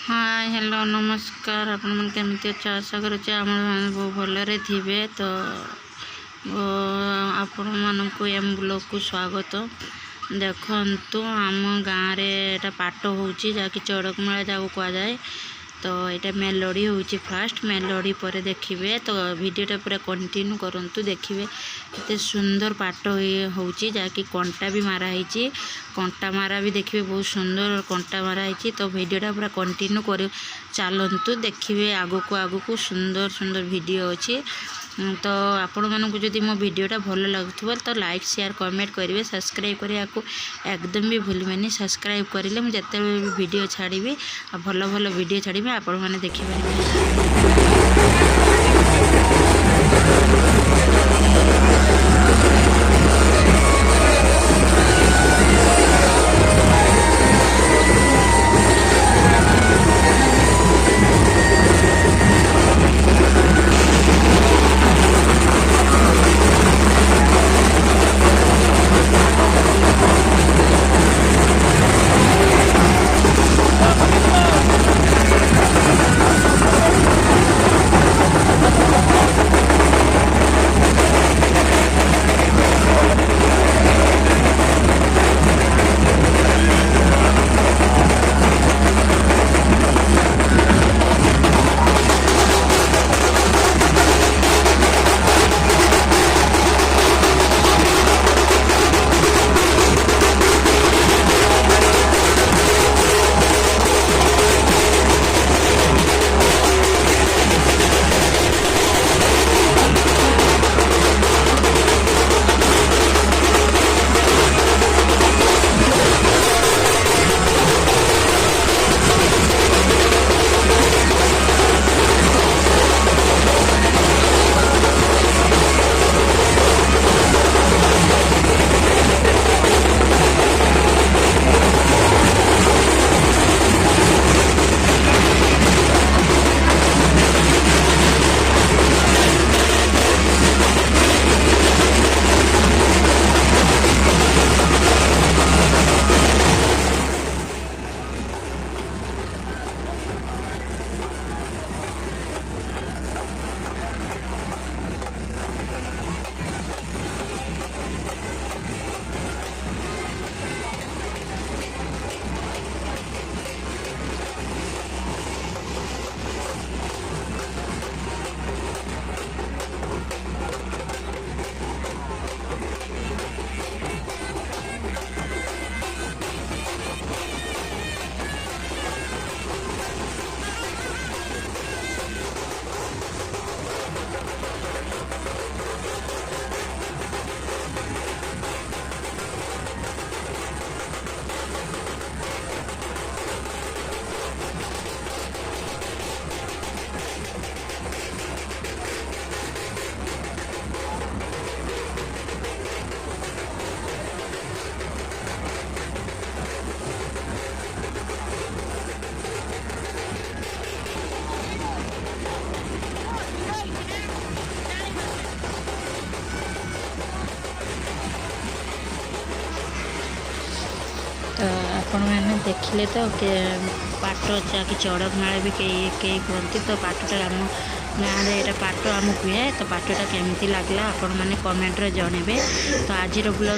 Hi hello नमस्कार आपण मन केमती अच्छे आशा करुचे आम बहुत भलरे थे तो आपण मन को एम ब्लॉग को स्वागत। देखंतु आम गाँव रे पाट होची जाकि चड़क मेला जाको कह जाए तो यहाँ मेलोडी होची फास्ट मेलोडी पर देखिए तो वीडियोटा पूरा कंटिन्यू करंतु देखिए केते सुंदर पाट होची जाकि कंटा भी मारा है कंटा मारा भी देखिए बहुत सुंदर कंटा मारा है तो वीडियोटा पूरा कंटिन्यू कर चलतु देखिए आगु को सुंदर सुंदर वीडियो अच्छी तो आपण मानक जदि मो वीडियोटा भल लगुव तो लाइक शेयर कमेंट करेंगे सब्सक्राइब करने को एकदम भी भूलि सब्सक्राइब करेंगे मुझे जिते वीडियो छाड़ी भल भल वीडियो छाड़ी आपण मैंने देखिए। तो आपण मैंने देखिले तो पाट जाकि चड़क मेला भी कई कहती तो पाटटा आम गाँव में पाट आम कहे तो पाटटा केमती लगला आपण मैंने कमेंट रे जणेबे। तो आज ब्लॉग